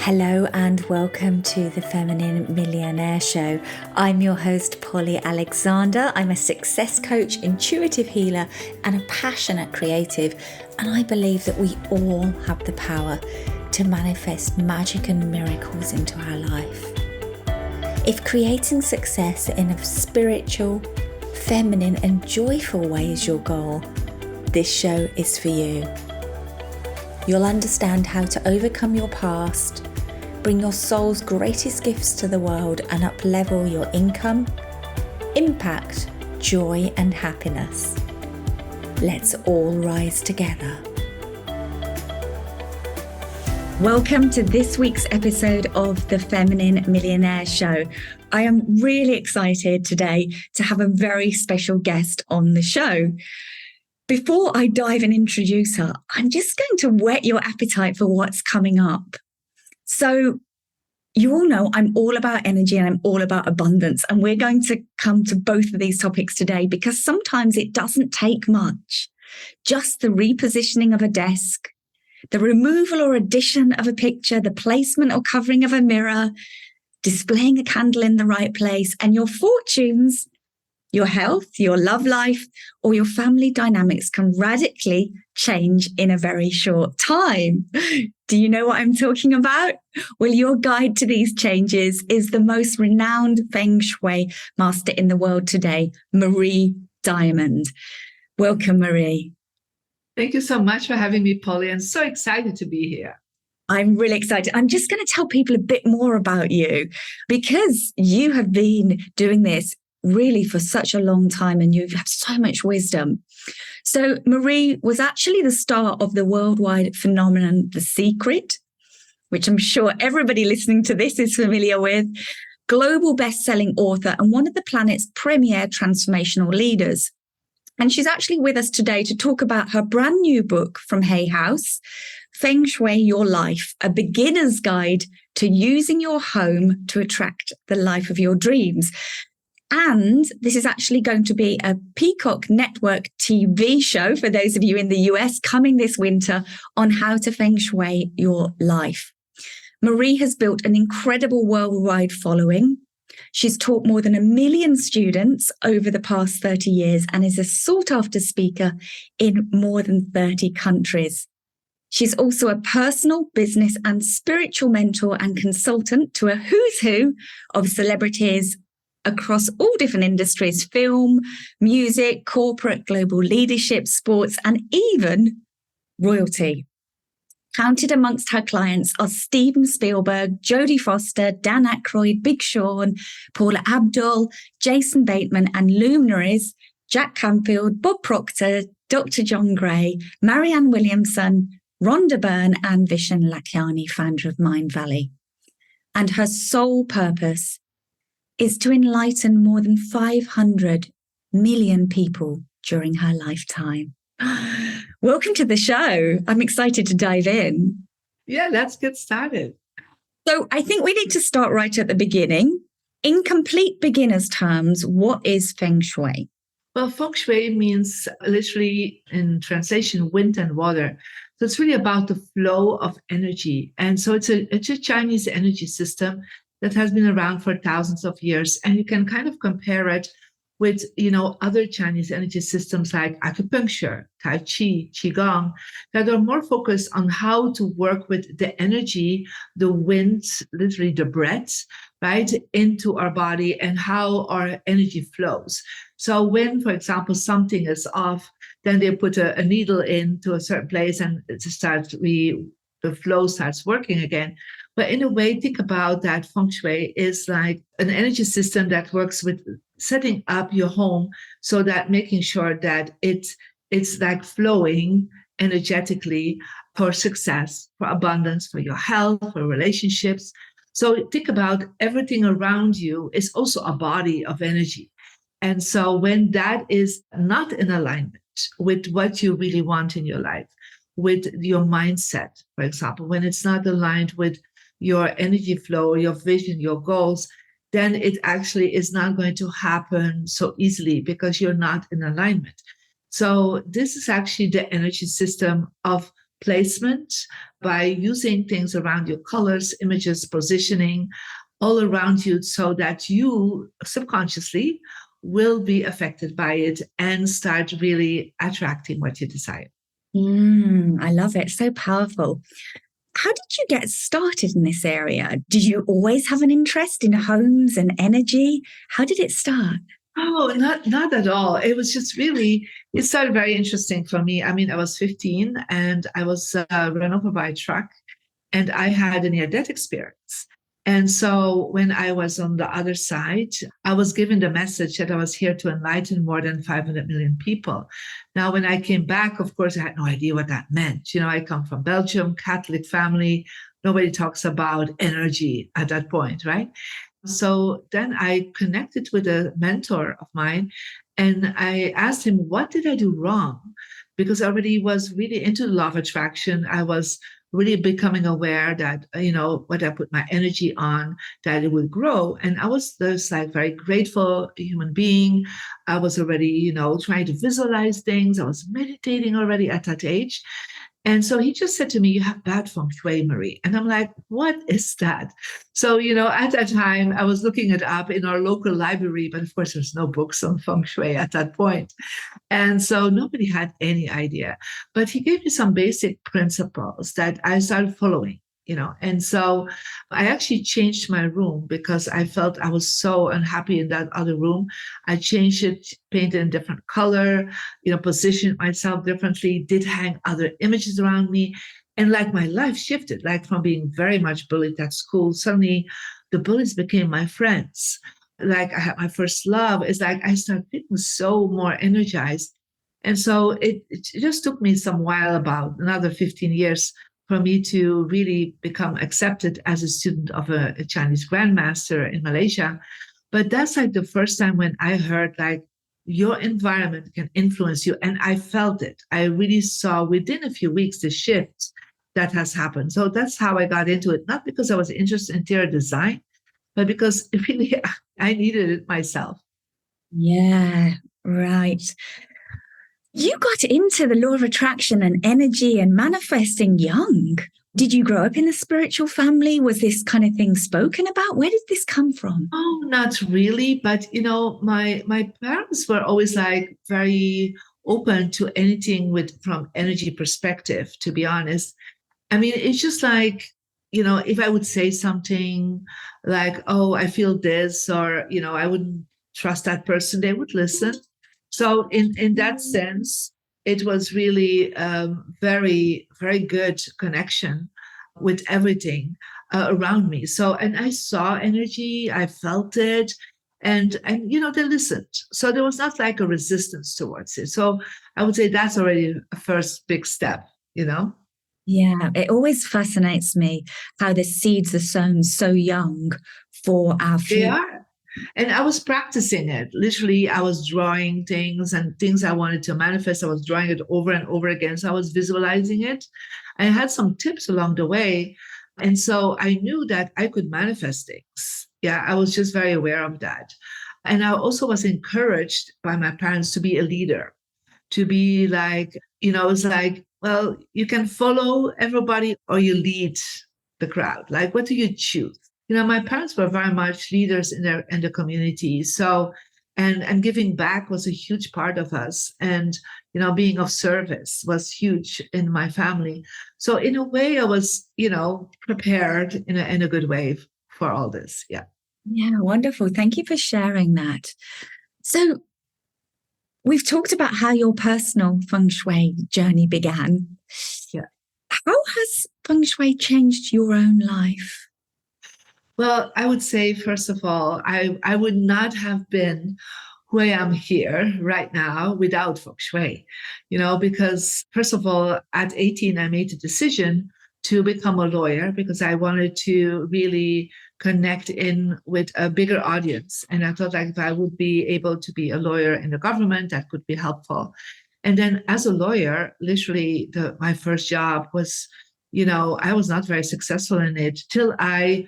Hello and welcome to the Feminine Millionaire Show. I'm your host, Polly Alexander. I'm a success coach, intuitive healer, and a passionate creative. And I believe that we all have the power to manifest magic and miracles into our life. If creating success in a spiritual, feminine, and joyful way is your goal, this show is for you. You'll understand how to overcome your past, bring your soul's greatest gifts to the world, and up-level your income, impact, joy, and happiness. Let's all rise together. Welcome to this week's episode of the Feminine Millionaire Show. I am really excited today to have a very special guest on the show. Before I dive and introduce her, I'm just going to whet your appetite for what's coming up. So you all know I'm all about energy and I'm all about abundance. And we're going to come to both of these topics today because sometimes it doesn't take much. Just the repositioning of a desk, the removal or addition of a picture, the placement or covering of a mirror, displaying a candle in the right place, and your fortunes, your health, your love life, or your family dynamics can radically change in a very short time. Do you know what I'm talking about? Well, your guide to these changes is the most renowned Feng Shui Master in the world today, Marie Diamond. Welcome, Marie. Thank you so much for having me, Polly. I'm so excited to be here. I'm really excited. I'm just going to tell people a bit more about you because you have been doing this really for such a long time and you have so much wisdom. So Marie was actually the star of the worldwide phenomenon, The Secret, which I'm sure everybody listening to this is familiar with, global best-selling author and one of the planet's premier transformational leaders. And she's actually with us today to talk about her brand new book from Hay House, Feng Shui Your Life, a beginner's guide to using your home to attract the life of your dreams. And this is actually going to be a Peacock Network TV show for those of you in the US coming this winter on how to Feng Shui your life. Marie has built an incredible worldwide following. She's taught more than 1 million students over the past 30 years and is a sought-after speaker in more than 30 countries. She's also a personal, business, and spiritual mentor and consultant to a who's who of celebrities across all different industries: film, music, corporate, global leadership, sports, and even royalty. Counted amongst her clients are Steven Spielberg, Jodie Foster, Dan Aykroyd, Big Sean, Paula Abdul, Jason Bateman, and luminaries Jack Canfield, Bob Proctor, Dr. John Gray, Marianne Williamson, Rhonda Byrne, and Vishen Lakhiani, founder of Mind Valley. And her sole purpose is to enlighten more than 500 million people during her lifetime. Welcome to the show. I'm excited to dive in. Yeah, let's get started. So I think we need to start right at the beginning. In complete beginner's terms, what is Feng Shui? Well, Feng Shui means literally in translation, wind and water. So it's really about the flow of energy. And so it's a Chinese energy system that has been around for thousands of years. And you can kind of compare it with, other Chinese energy systems like acupuncture, Tai Chi, Qigong, that are more focused on how to work with the energy, the wind, literally the breath, right, into our body and how our energy flows. So when, for example, something is off, then they put a needle into a certain place and the flow starts working again. But in a way, think about that Feng Shui is like an energy system that works with setting up your home so that making sure that it's like flowing energetically for success, for abundance, for your health, for relationships. So think about everything around you is also a body of energy. And so when that is not in alignment with what you really want in your life, with your mindset, for example, when it's not aligned with your energy flow, your vision, your goals, then it actually is not going to happen so easily because you're not in alignment. So this is actually the energy system of placement, by using things around your colors, images, positioning all around you so that you subconsciously will be affected by it and start really attracting what you desire. I love it. So powerful. How did you get started in this area? Did you always have an interest in homes and energy? How did it start? Oh, not at all. It was just really, it started very interesting for me. I mean, I was 15 and I was run over by a truck and I had a near-death experience. And so when I was on the other side, I was given the message that I was here to enlighten more than 500 million people. Now, when I came back, of course, I had no idea what that meant. You know, I come from Belgium, Catholic family. Nobody talks about energy at that point, right? So then I connected with a mentor of mine and I asked him, what did I do wrong? Because I already was really into the law of attraction. I was really becoming aware that, you know, what I put my energy on, that it would grow. And I was just like very grateful human being. I was already, you know, trying to visualize things. I was meditating already at that age. And so he just said to me, you have bad feng shui, Marie. And I'm like, what is that? So, you know, at that time, I was looking it up in our local library, but of course, there's no books on feng shui at that point. And so nobody had any idea. But he gave me some basic principles that I started following, you know. And so I actually changed my room because I felt I was so unhappy in that other room. I changed it, painted in different color, you know, positioned myself differently, did hang other images around me. And like my life shifted, like from being very much bullied at school, suddenly the bullies became my friends. Like I had my first love. It's like I started feeling so more energized. And so it just took me some while, about another 15 years, for me to really become accepted as a student of a Chinese grandmaster in Malaysia. But that's like the first time when I heard like your environment can influence you. And I felt it. I really saw within a few weeks the shift that has happened. So that's how I got into it. Not because I was interested in interior design, but because really I needed it myself. Yeah, right. You got into the law of attraction and energy and manifesting young. Did you grow up in a spiritual family? Was this kind of thing spoken about? Where did this come from? Oh, not really. But you know, my parents were always like very open to anything with from energy perspective, to be honest. I mean, it's just like, you know, if I would say something like, oh, I feel this, or, you know, I wouldn't trust that person, they would listen. So in that sense, it was really very, very good connection with everything around me. So, and I saw energy, I felt it, and you know, they listened. So there was not like a resistance towards it. So I would say that's already a first big step, you know? Yeah, it always fascinates me how the seeds are sown so young for our They future. are. And I was practicing it. Literally, I was drawing things and things I wanted to manifest. I was drawing it over and over again. So I was visualizing it. I had some tips along the way. And so I knew that I could manifest things. Yeah, I was just very aware of that. And I also was encouraged by my parents to be a leader, to be like, you know, it's like, well, you can follow everybody or you lead the crowd. Like, what do you choose? You know, my parents were very much leaders in the community. So, and giving back was a huge part of us. And, you know, being of service was huge in my family. So in a way, I was, you know, prepared in a good way for all this. Yeah. Yeah, wonderful. Thank you for sharing that. So, we've talked about how your personal feng shui journey began. Yeah. How has feng shui changed your own life? Well, I would say, first of all, I would not have been who I am here right now without feng shui, you know, because first of all, at 18, I made a decision to become a lawyer because I wanted to really connect in with a bigger audience. And I thought like if I would be able to be a lawyer in the government, that could be helpful. And then as a lawyer, literally my first job was, you know, I was not very successful in it till I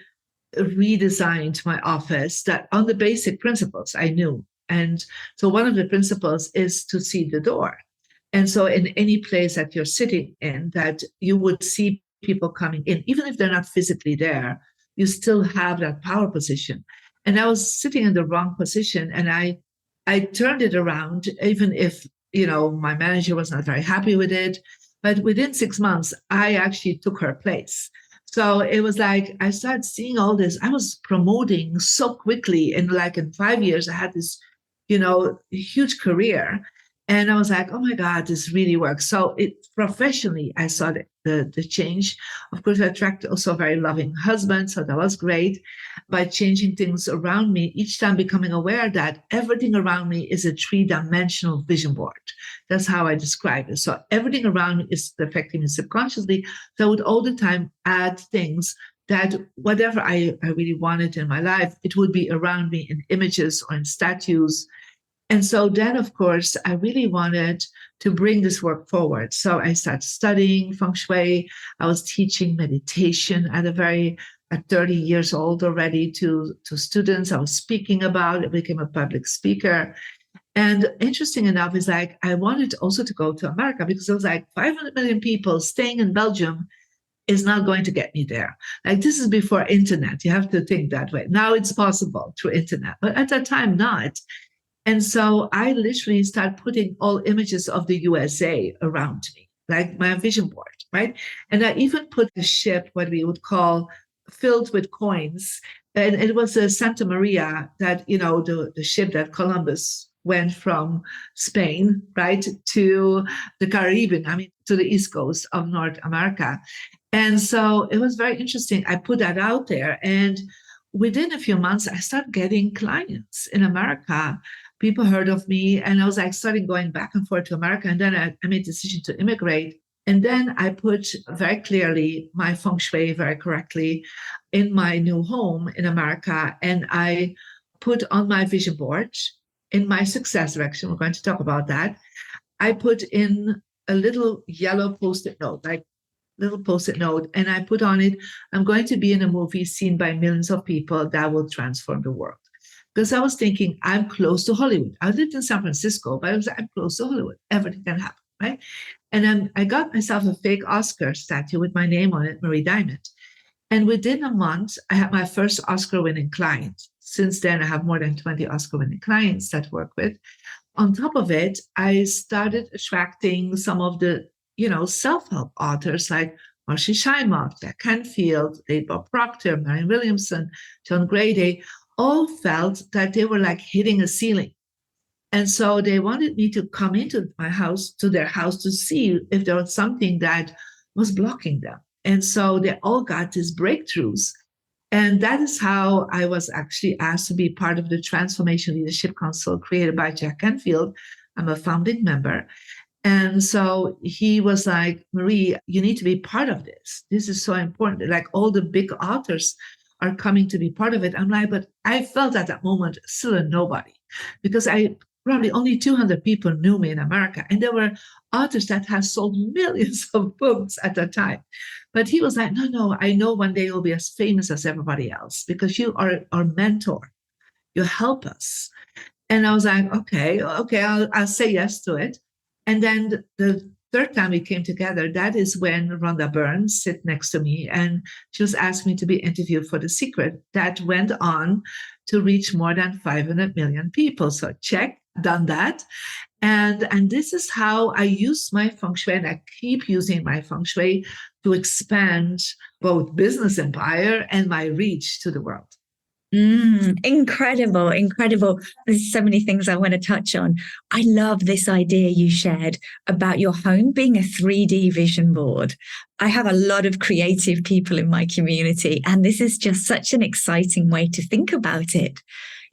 redesigned my office that on the basic principles I knew. And so one of the principles is to see the door. And so in any place that you're sitting in, that you would see people coming in, even if they're not physically there, you still have that power position. And I was sitting in the wrong position, and I turned it around, even if, my manager was not very happy with it. But within 6 months, I actually took her place. So it was like I started seeing all this. I was promoting so quickly. In 5 years, I had this, huge career. And I was like, oh my God, this really works. So professionally, I saw the change. Of course, I attracted also a very loving husband. So that was great. By changing things around me, each time becoming aware that everything around me is a 3-dimensional vision board. That's how I describe it. So everything around me is affecting me subconsciously. So I would all the time add things that whatever I really wanted in my life, it would be around me in images or in statues. And so then, of course, I really wanted to bring this work forward. So I started studying Feng Shui. I was teaching meditation at 30 years old already to students. I was speaking about it, became a public speaker. And interesting enough is like, I wanted also to go to America because it was like 500 million people staying in Belgium is not going to get me there. Like, this is before internet. You have to think that way. Now it's possible through internet, but at that time, not. And so I literally started putting all images of the USA around me, like my vision board, right? And I even put a ship, what we would call filled with coins. And it was a Santa Maria that, the ship that Columbus went from Spain, right, to the Caribbean, to the East Coast of North America. And so it was very interesting. I put that out there. And within a few months, I started getting clients in America. People heard of me, and I was like starting going back and forth to America. And then I made a decision to immigrate. And then I put very clearly my Feng Shui very correctly in my new home in America. And I put on my vision board in my success direction. We're going to talk about that. I put in a little yellow post-it note, and I put on it, I'm going to be in a movie seen by millions of people that will transform the world. Because I was thinking, I'm close to Hollywood. I lived in San Francisco, but I'm close to Hollywood. Everything can happen, right? And then I got myself a fake Oscar statue with my name on it, Marie Diamond. And within a month, I had my first Oscar-winning client. Since then, I have more than 20 Oscar-winning clients that I work with. On top of it, I started attracting some of the, self-help authors like Marcia Shimoff, Jack Canfield, Bob Proctor, Marianne Williamson, John Grady, all felt that they were like hitting a ceiling. And so they wanted me to come into their house to see if there was something that was blocking them. And so they all got these breakthroughs. And that is how I was actually asked to be part of the Transformation Leadership Council created by Jack Canfield. I'm a founding member. And so he was like, Marie, you need to be part of this. This is so important. Like, all the big authors are coming to be part of it. I'm like, but I felt at that moment still a nobody, because probably only 200 people knew me in America. And there were authors that had sold millions of books at that time. But he was like, no, I know one day you'll be as famous as everybody else because you are our mentor. You help us. And I was like, okay, I'll say yes to it. And then the third time we came together, that is when Rhonda Byrne sit next to me, and she was asking me to be interviewed for The Secret. That went on to reach more than 500 million people. So check, done that. And this is how I use my Feng Shui, and I keep using my Feng Shui to expand both business empire and my reach to the world. Incredible, incredible. There's so many things I want to touch on. I love this idea you shared about your home being a 3D vision board. I have a lot of creative people in my community, and this is just such an exciting way to think about it.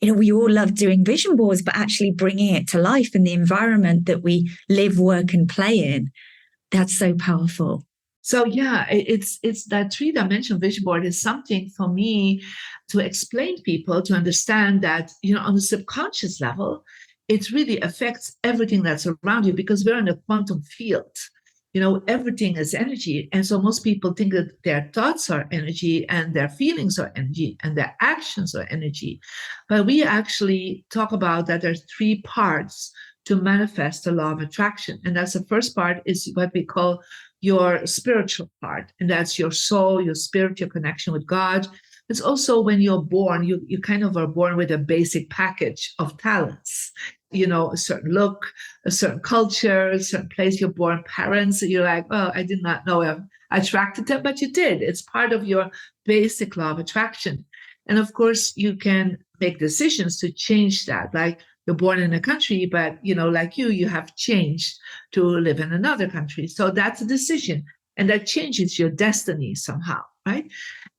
We all love doing vision boards, but actually bringing it to life in the environment that we live, work, and play in. That's so powerful. So yeah, it's that 3-dimensional vision board is something for me to explain to people to understand that, on the subconscious level, it really affects everything that's around you, because we're in a quantum field. Everything is energy. And so most people think that their thoughts are energy and their feelings are energy and their actions are energy. But we actually talk about that there's 3 parts to manifest the law of attraction. And that's the first part, is what we call your spiritual part. And that's your soul, your spirit, your connection with God. It's also when you're born, you kind of are born with a basic package of talents, a certain look, a certain culture, a certain place you're born, parents. You're like, oh, I did not know I attracted them, but you did. It's part of your basic law of attraction. And of course, you can make decisions to change that. Like, you're born in a country, but like you have changed to live in another country. So that's a decision, and that changes your destiny somehow, right?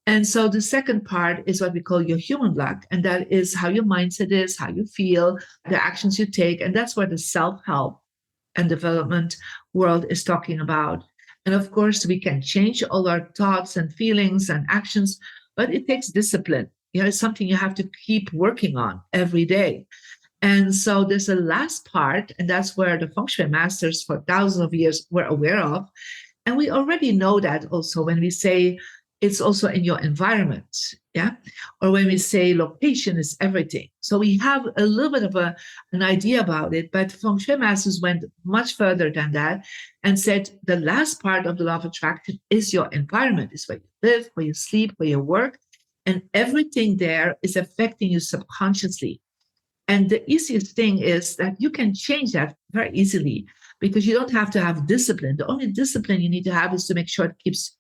And so the second part is what we call your human luck, and that is how your mindset is, how you feel, the actions you take, and that's what the self-help and development world is talking about. And of course, we can change all our thoughts and feelings and actions, but it takes discipline. It's something you have to keep working on every day. And so there's a last part, and that's where the Feng Shui masters for thousands of years were aware of. And we already know that also when we say it's also in your environment, yeah? Or when we say location is everything. So we have a little bit of an idea about it, but Feng Shui masters went much further than that and said the last part of the law of attraction is your environment, is where you live, where you sleep, where you work, and everything there is affecting you subconsciously. And the easiest thing is that you can change that very easily because you don't have to have discipline. The only discipline you need to have is to make sure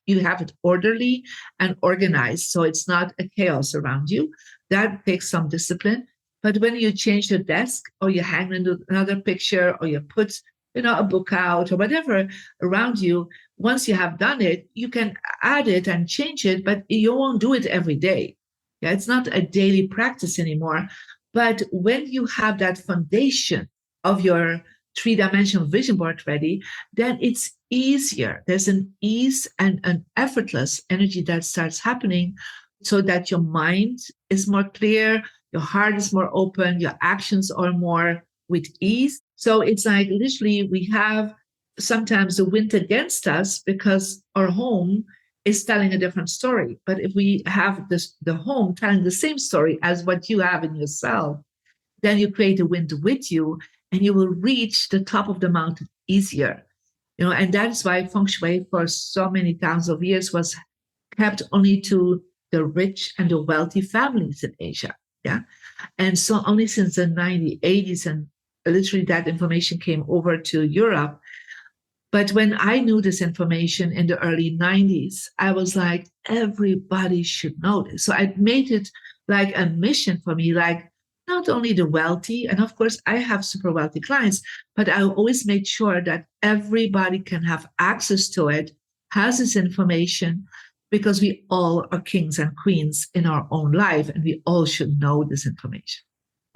you have it orderly and organized, so it's not a chaos around you. That takes some discipline. But when you change your desk, or you hang another picture, or you put a book out or whatever around you, once you have done it, you can add it and change it, but you won't do it every day. Yeah, it's not a daily practice anymore. But when you have that foundation of your three-dimensional vision board ready, then it's easier. There's an ease and an effortless energy that starts happening, so that your mind is more clear, your heart is more open, your actions are more with ease. So it's like literally we have sometimes the wind against us because our home is telling a different story. But if we have the home telling the same story as what you have in yourself, then you create a wind with you, and you will reach the top of the mountain easier. And that is why Feng Shui for so many thousands of years was kept only to the rich and the wealthy families in Asia. Yeah. And so only since the 1980s, and literally that information came over to Europe. But when I knew this information in the early 90s, I was like, everybody should know this. So I made it like a mission for me, like not only the wealthy, and of course I have super wealthy clients, but I always made sure that everybody can have access to it, has this information, because we all are kings and queens in our own life, and we all should know this information.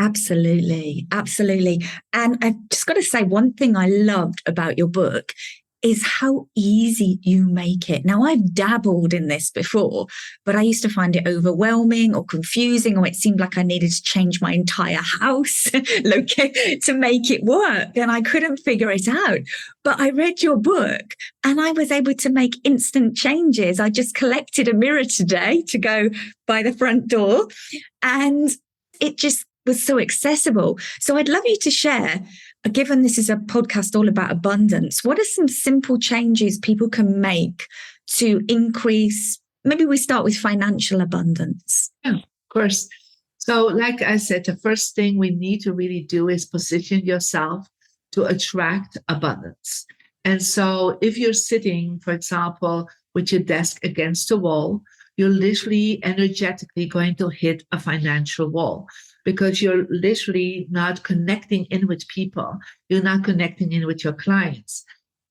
Absolutely. Absolutely. And I've just got to say, one thing I loved about your book is how easy you make it. Now, I've dabbled in this before, but I used to find it overwhelming or confusing, or it seemed like I needed to change my entire house to make it work. And I couldn't figure it out. But I read your book and I was able to make instant changes. I just collected a mirror today to go by the front door, and it just was so accessible. So I'd love you to share, given this is a podcast all about abundance, what are some simple changes people can make to increase? Maybe we start with financial abundance. Yeah, of course. So like I said, the first thing we need to really do is position yourself to attract abundance. And so if you're sitting, for example, with your desk against a wall, you're literally energetically going to hit a financial wall, because you're literally not connecting in with people. You're not connecting in with your clients.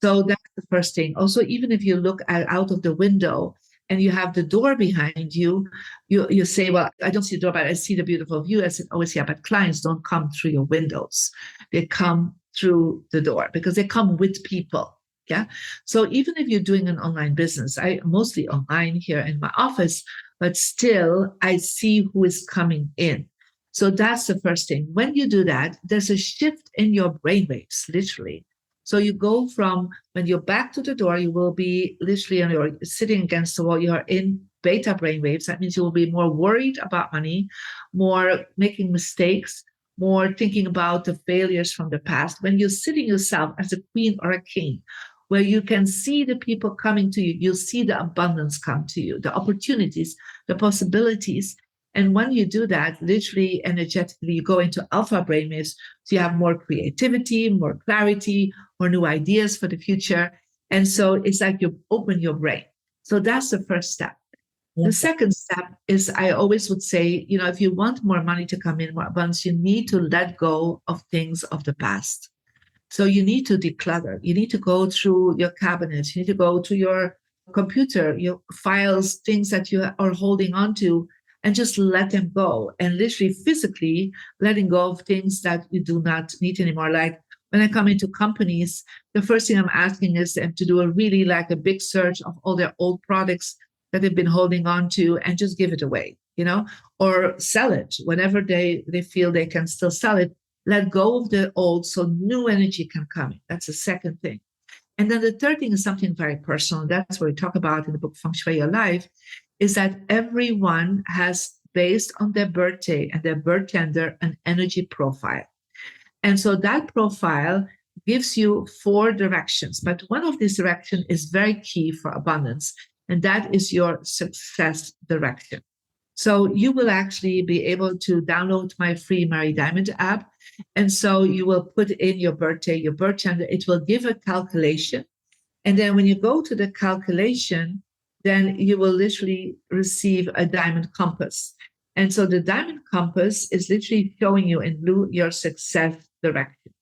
So that's the first thing. Also, even if you look out of the window and you have the door behind you, you say, well, I don't see the door, but I see the beautiful view. I said, always, yeah, but clients don't come through your windows. They come through the door because they come with people. Yeah. So even if you're doing an online business, I mostly online here in my office, but still I see who is coming in. So that's the first thing. When you do that, there's a shift in your brainwaves, literally. So you go from when you're back to the door, you will be literally, you're sitting against the wall, you're in beta brainwaves. That means you will be more worried about money, more making mistakes, more thinking about the failures from the past. When you're sitting yourself as a queen or a king, where you can see the people coming to you, you'll see the abundance come to you, the opportunities, the possibilities. And when you do that, literally, energetically, you go into alpha brainwaves. So you have more creativity, more clarity, more new ideas for the future. And so it's like you open your brain. So that's the first step. The second step is, I always would say, if you want more money to come in, more abundance, you need to let go of things of the past. So you need to declutter. You need to go through your cabinets. You need to go to your computer, your files, things that you are holding on to, and just let them go. And literally physically letting go of things that you do not need anymore. Like when I come into companies, the first thing I'm asking is them to do a big search of all their old products that they've been holding on to and just give it away, or sell it whenever they feel they can still sell it. Let go of the old so new energy can come in. That's the second thing. And then the third thing is something very personal. That's what we talk about in the book Feng Shui Your Life, is that everyone has, based on their birthday and their birth gender, an energy profile. And so that profile gives you 4 directions. But one of these directions is very key for abundance, and that is your success direction. So you will actually be able to download my free Mary Diamond app. And so you will put in your birthday, your birth gender. It will give a calculation. And then when you go to the calculation, then you will literally receive a diamond compass. And so the diamond compass is literally showing you in blue your success direction.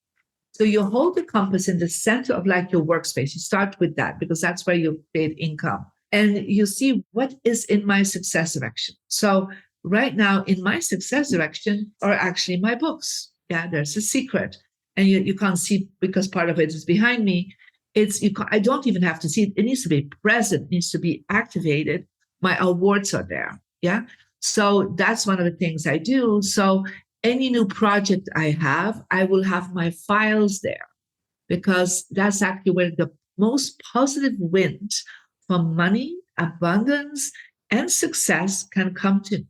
So you hold the compass in the center of your workspace. You start with that because that's where you create income. And you see what is in my success direction. So right now in my success direction are actually my books. Yeah, there's a secret. And you can't see because part of it is behind me. I don't even have to see it. It needs to be present, needs to be activated. My awards are there. Yeah. So that's one of the things I do. So any new project I have, I will have my files there because that's actually where the most positive wind from money, abundance, and success can come to.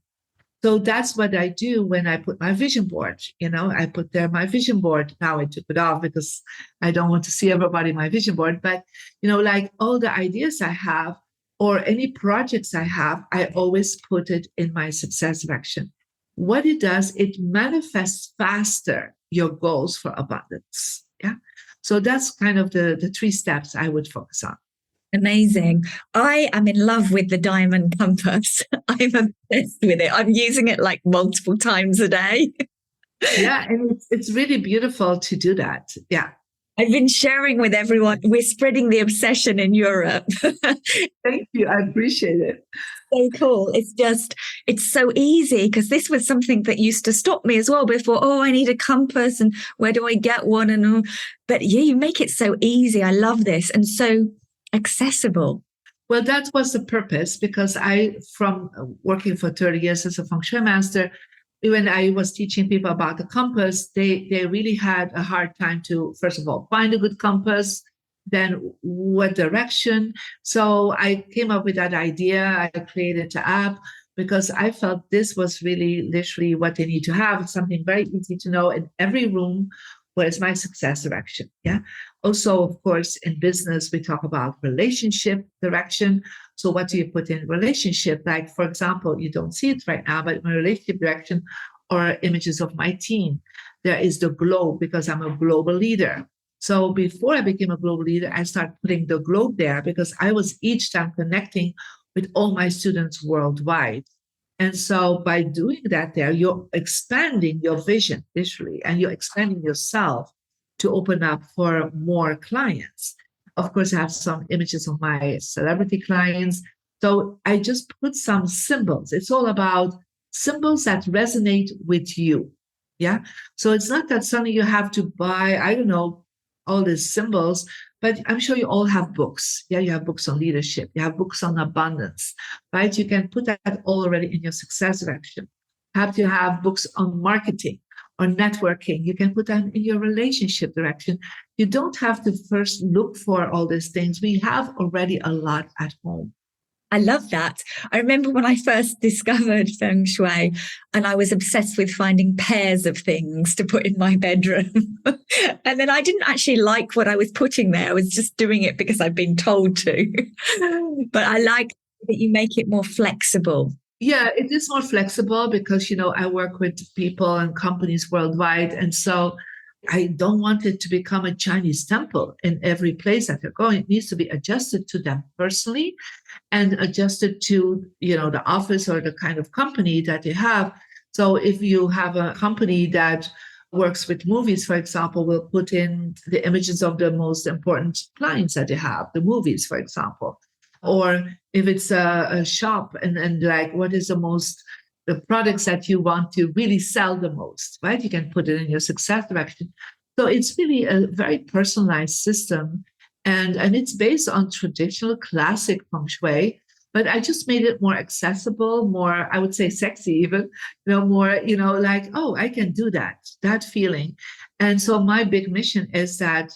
So that's what I do when I put my vision board. I put there my vision board. Now I took it off because I don't want to see everybody my vision board. But, all the ideas I have or any projects I have, I always put it in my success direction. What it does, it manifests faster your goals for abundance. Yeah. So that's kind of the 3 steps I would focus on. Amazing. I am in love with the diamond compass. I'm obsessed with it. I'm using it multiple times a day. Yeah, and it's really beautiful to do that. Yeah. I've been sharing with everyone. We're spreading the obsession in Europe. Thank you. I appreciate it. So cool. It's so easy because this was something that used to stop me as well before. Oh, I need a compass and where do I get one? But yeah, you make it so easy. I love this. And so accessible. Well, that was the purpose because from working for 30 years as a Feng Shui Master, when I was teaching people about the compass, they really had a hard time to, first of all, find a good compass, then what direction. So I came up with that idea. I created the app because I felt this was really literally what they need to have. Something very easy to know in every room. What is my success direction? Yeah. Also, of course, in business, we talk about relationship direction. So what do you put in relationship? Like, for example, you don't see it right now, but my relationship direction are images of my team. There is the globe because I'm a global leader. So before I became a global leader, I started putting the globe there because I was each time connecting with all my students worldwide. And so by doing that there, you're expanding your vision, literally, and you're expanding yourself to open up for more clients. Of course, I have some images of my celebrity clients. So I just put some symbols. It's all about symbols that resonate with you. Yeah. So it's not that suddenly you have to buy, I don't know, all these symbols, but I'm sure you all have books. Yeah, you have books on leadership. You have books on abundance, right? You can put that all already in your success direction. Have to have books on marketing or networking. You can put that in your relationship direction. You don't have to first look for all these things. We have already a lot at home. I love that. I remember when I first discovered Feng Shui and I was obsessed with finding pairs of things to put in my bedroom. And then I didn't actually like what I was putting there. I was just doing it because I'd been told to. But I like that you make it more flexible. Yeah, it is more flexible because, I work with people and companies worldwide. And so I don't want it to become a Chinese temple in every place that you're going. It needs to be adjusted to them personally and adjusted to, the office or the kind of company that they have. So if you have a company that works with movies, for example, we'll put in the images of the most important clients that they have, the movies, for example. Or if it's a shop and like what is the products that you want to really sell the most, right? You can put it in your success direction. So it's really a very personalized system. And it's based on traditional classic feng shui, but I just made it more accessible, more, I would say sexy even, more, like, oh, I can do that feeling. And so my big mission is that,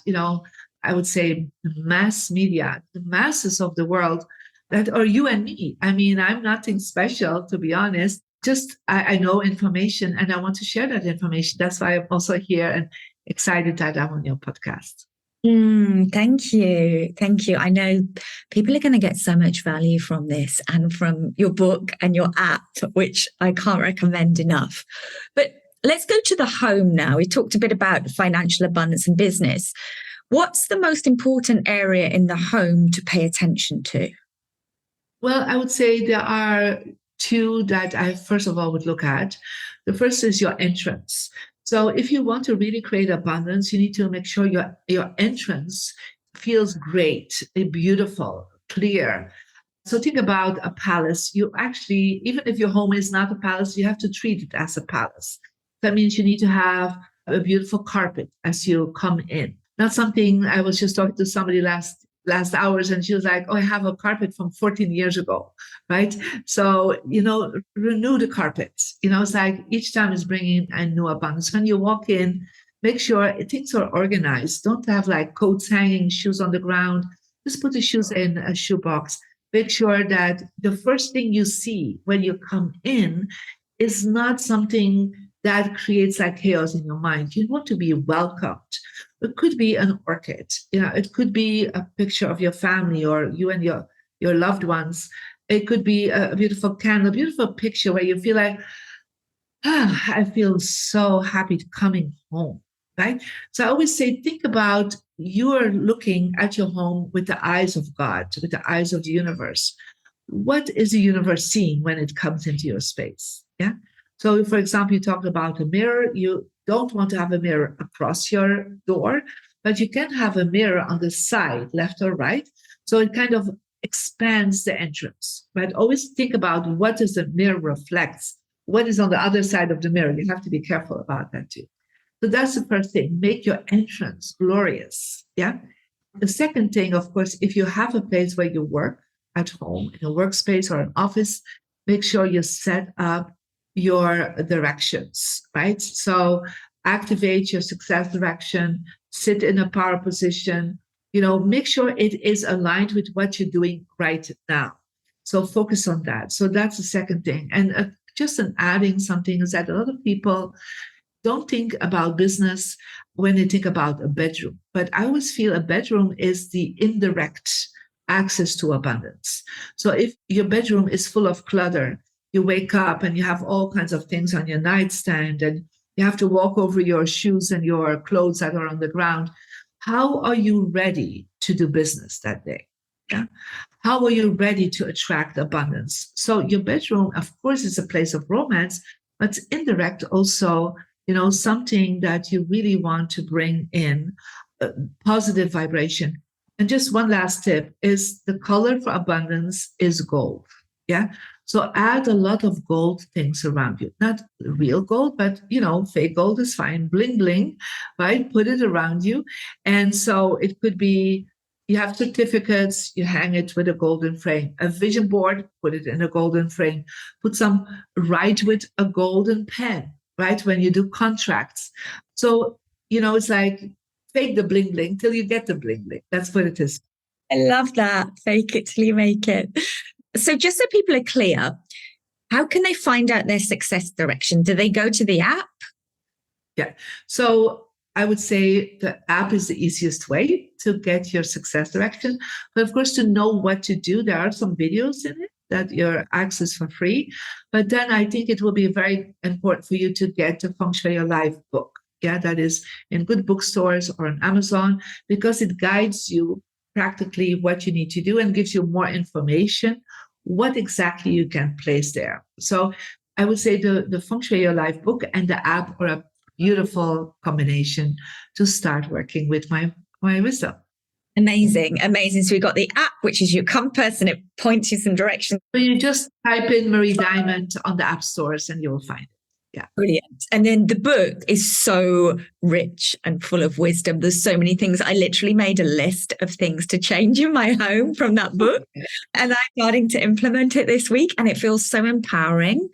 I would say mass media, the masses of the world that are you and me. I mean, I'm nothing special, to be honest. Just I know information and I want to share that information. That's why I'm also here and excited that I'm on your podcast. Thank you. Thank you. I know people are going to get so much value from this and from your book and your app, which I can't recommend enough. But let's go to the home now. We talked a bit about financial abundance and business. What's the most important area in the home to pay attention to? Well, I would say there are two that I first of all would look at. The first is your entrance. So if you want to really create abundance, you need to make sure your entrance feels great, beautiful, clear. So think about a palace. You actually, even if your home is not a palace, you have to treat it as a palace. That means you need to have a beautiful carpet as you come in. Not something. I was just talking to somebody last hours and she was like, oh, I have a carpet from 14 years ago, right? So, renew the carpet. It's like each time is bringing a new abundance. When you walk in, make sure things are organized. Don't have like coats hanging, shoes on the ground. Just put the shoes in a shoebox. Make sure that the first thing you see when you come in is not something that creates like chaos in your mind. You want to be welcomed. It could be an orchid. It could be a picture of your family or you and your loved ones. It could be a beautiful candle, a beautiful picture where you feel like, I feel so happy coming home, right? So I always say, think about you are looking at your home with the eyes of God, with the eyes of the universe. What is the universe seeing when it comes into your space? Yeah. So, for example, you talked about a mirror. You don't want to have a mirror across your door, but you can have a mirror on the side, left or right. So it kind of expands the entrance, right? Always think about what does the mirror reflects? What is on the other side of the mirror? You have to be careful about that too. So that's the first thing. Make your entrance glorious. Yeah. The second thing, of course, if you have a place where you work at home, in a workspace or an office, make sure you set up your directions, right? So activate your success direction, sit in a power position, make sure it is aligned with what you're doing right now. So focus on that. So that's the second thing. And just an adding something is that a lot of people don't think about business when they think about a bedroom. But I always feel a bedroom is the indirect access to abundance. So if your bedroom is full of clutter, you wake up and you have all kinds of things on your nightstand and you have to walk over your shoes and your clothes that are on the ground. How are you ready to do business that day? Yeah. How are you ready to attract abundance? So your bedroom, of course, is a place of romance, but it's indirect also, something that you really want to bring in positive vibration. And just one last tip is the color for abundance is gold. Yeah. So add a lot of gold things around you. Not real gold, but fake gold is fine. Bling bling, right? Put it around you. And so it could be you have certificates, you hang it with a golden frame. A vision board, put it in a golden frame. Write with a golden pen, right? When you do contracts. So, it's like fake the bling bling till you get the bling bling. That's what it is. I love that. Fake it till you make it. So just so people are clear, how can they find out their success direction? Do they go to the app? Yeah. So I would say the app is the easiest way to get your success direction. But of course, to know what to do, there are some videos in it that you access for free. But then I think it will be very important for you to get the Feng Shui Your Life book. Yeah, that is in good bookstores or on Amazon, because it guides you practically what you need to do and gives you more information, what exactly you can place there. So I would say the Feng Shui Your Life book and the app are a beautiful combination to start working with my wisdom. Amazing, amazing. So we've got the app, which is your compass, and it points you some direction. So you just type in Marie Diamond on the app stores and you will find it. Yeah. Brilliant. And then the book is so rich and full of wisdom. There's so many things. I literally made a list of things to change in my home from that book. And I'm starting to implement it this week. And it feels so empowering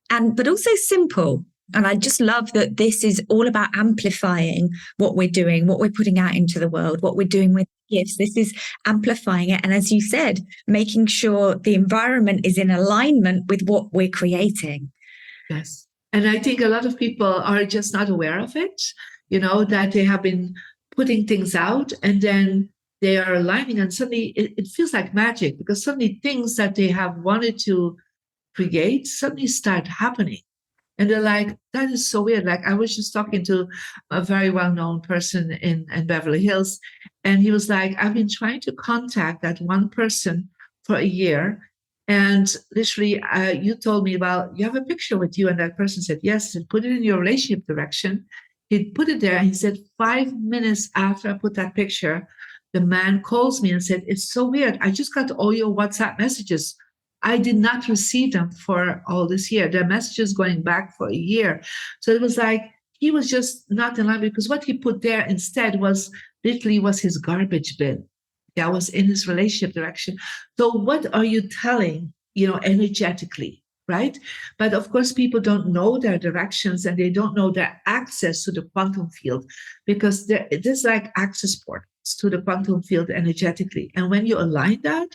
but also simple. And I just love that this is all about amplifying what we're doing, what we're putting out into the world, what we're doing with gifts. This is amplifying it. And as you said, making sure the environment is in alignment with what we're creating. Yes. And I think a lot of people are just not aware of it, that they have been putting things out and then they are aligning and suddenly it feels like magic, because suddenly things that they have wanted to create suddenly start happening. And they're like, that is so weird. Like I was just talking to a very well-known person in Beverly Hills, and he was like, I've been trying to contact that one person for a year. And literally, you told me, well, you have a picture with you. And that person said, yes, and put it in your relationship direction. He put it there and he said, 5 minutes after I put that picture, the man calls me and said, it's so weird. I just got all your WhatsApp messages. I did not receive them for all this year. The messages going back for a year. So it was like he was just not in line, because what he put there instead was literally was his garbage bin. That was in his relationship direction. So what are you telling, energetically, right? But of course, people don't know their directions and they don't know their access to the quantum field, because there's like access portals to the quantum field energetically. And when you align that,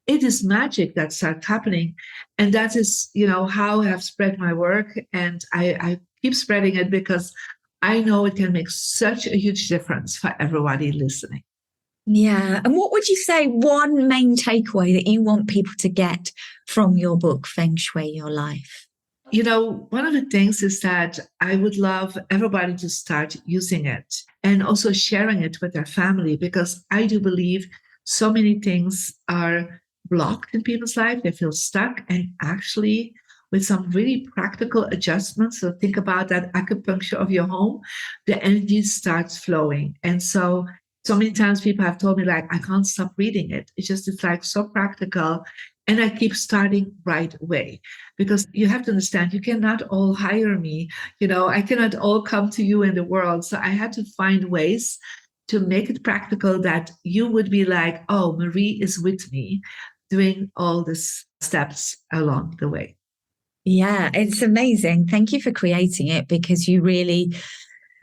it is magic that starts happening. And that is, how I have spread my work. And I keep spreading it because I know it can make such a huge difference for everybody listening. Yeah. And what would you say one main takeaway that you want people to get from your book, Feng Shui Your Life? One of the things is that I would love everybody to start using it and also sharing it with their family, because I do believe so many things are blocked in people's life. They feel stuck. And actually, with some really practical adjustments, so think about that acupuncture of your home, the energy starts flowing. And so many times people have told me, like, I can't stop reading it. It's like so practical. And I keep starting right away, because you have to understand, you cannot all hire me. I cannot all come to you in the world. So I had to find ways to make it practical, that you would be like, oh, Marie is with me doing all these steps along the way. Yeah, it's amazing. Thank you for creating it, because you really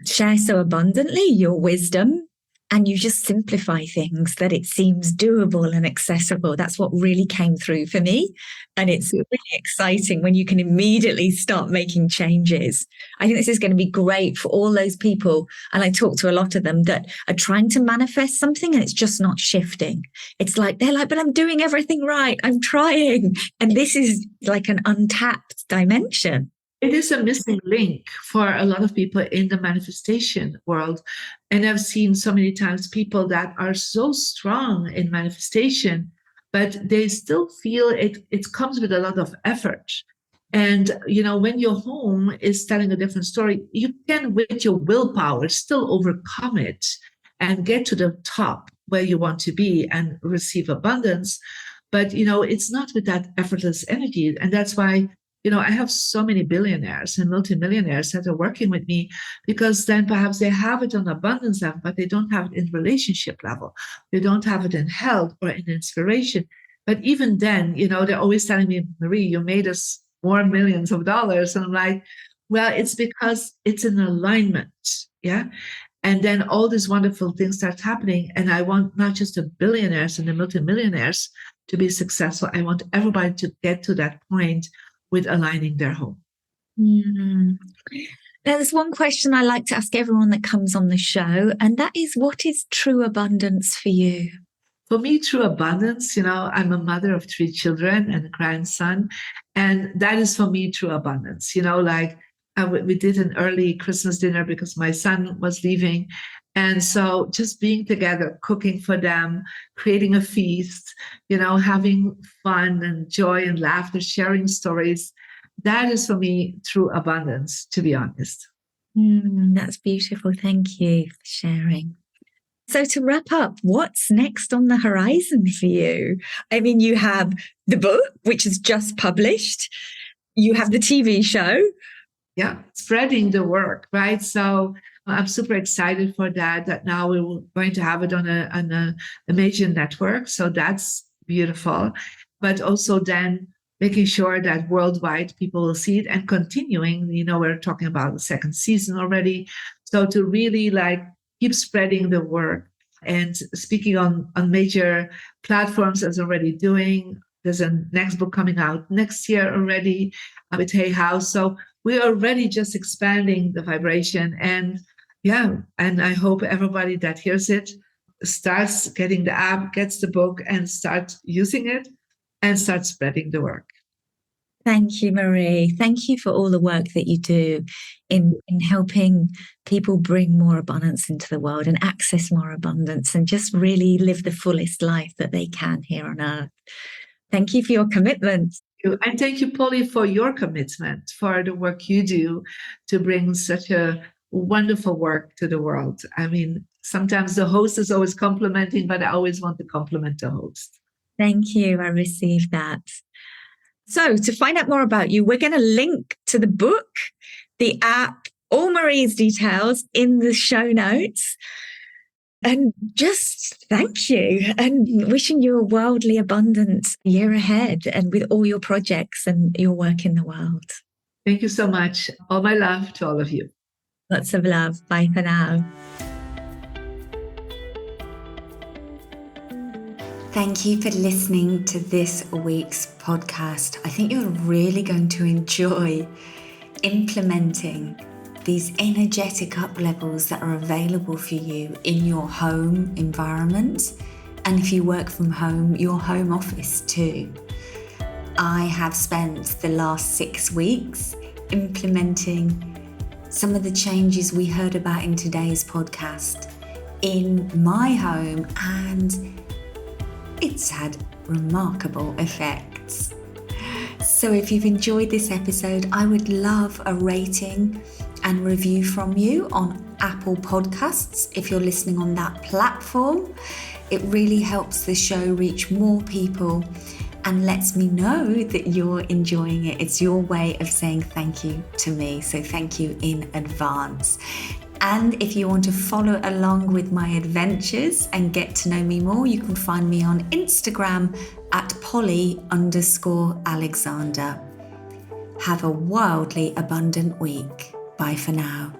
share so abundantly your wisdom, and you just simplify things that it seems doable and accessible. That's what really came through for me. And it's really exciting when you can immediately start making changes. I think this is going to be great for all those people. And I talk to a lot of them that are trying to manifest something and it's just not shifting. It's like, they're like, but I'm doing everything right. I'm trying. And this is like an untapped dimension. It is a missing link for a lot of people in the manifestation world. And I've seen so many times people that are so strong in manifestation, but they still feel it comes with a lot of effort. And, when your home is telling a different story, you can, with your willpower, still overcome it and get to the top where you want to be and receive abundance. But, it's not with that effortless energy. And that's why I have so many billionaires and multimillionaires that are working with me, because then perhaps they have it on abundance level, but they don't have it in relationship level. They don't have it in health or in inspiration. But even then, they're always telling me, Marie, you made us more millions of dollars. And I'm like, well, it's because it's in alignment. Yeah. And then all these wonderful things start happening. And I want not just the billionaires and the multimillionaires to be successful. I want everybody to get to that point with aligning their home. Mm. Now, there's one question I like to ask everyone that comes on the show, and that is, what is true abundance for you? For me, true abundance, I'm a mother of 3 children and a grandson. And that is for me, true abundance. Like we did an early Christmas dinner because my son was leaving. And so just being together, cooking for them, creating a feast, having fun and joy and laughter, sharing stories. That is for me, true abundance, to be honest. That's beautiful. Thank you for sharing. So to wrap up, what's next on the horizon for you? I mean, you have the book, which is just published. You have the TV show. Yeah, spreading the work, right? So I'm super excited for that now we're going to have it on a major network. So that's beautiful. But also then making sure that worldwide people will see it and continuing, we're talking about the second season already. So to really keep spreading the work and speaking on major platforms as already doing. There's a next book coming out next year already with Hay House. So we're already just expanding the vibration. And I hope everybody that hears it starts getting the app, gets the book, and starts using it and start spreading the work. Thank you, Marie. Thank you for all the work that you do in helping people bring more abundance into the world and access more abundance and just really live the fullest life that they can here on earth. Thank you for your commitment. And thank you, Polly, for your commitment, for the work you do to bring such a wonderful work to the world. I mean, sometimes the host is always complimenting, but I always want to compliment the host. Thank you. I received that. So to find out more about you, we're going to link to the book, the app, all Marie's details in the show notes. And just thank you and wishing you a wildly abundant year ahead and with all your projects and your work in the world. Thank you so much. All my love to all of you. Lots of love. Bye for now. Thank you for listening to this week's podcast. I think you're really going to enjoy implementing these energetic up levels that are available for you in your home environment. And if you work from home, your home office too. I have spent the last 6 weeks implementing some of the changes we heard about in today's podcast in my home, and it's had remarkable effects. So if you've enjoyed this episode, I would love a rating and review from you on Apple Podcasts if you're listening on that platform. It really helps the show reach more people and lets me know that you're enjoying it. It's your way of saying thank you to me. So thank you in advance. And if you want to follow along with my adventures and get to know me more, you can find me on Instagram at Polly_Alexander. Have a wildly abundant week. Bye for now.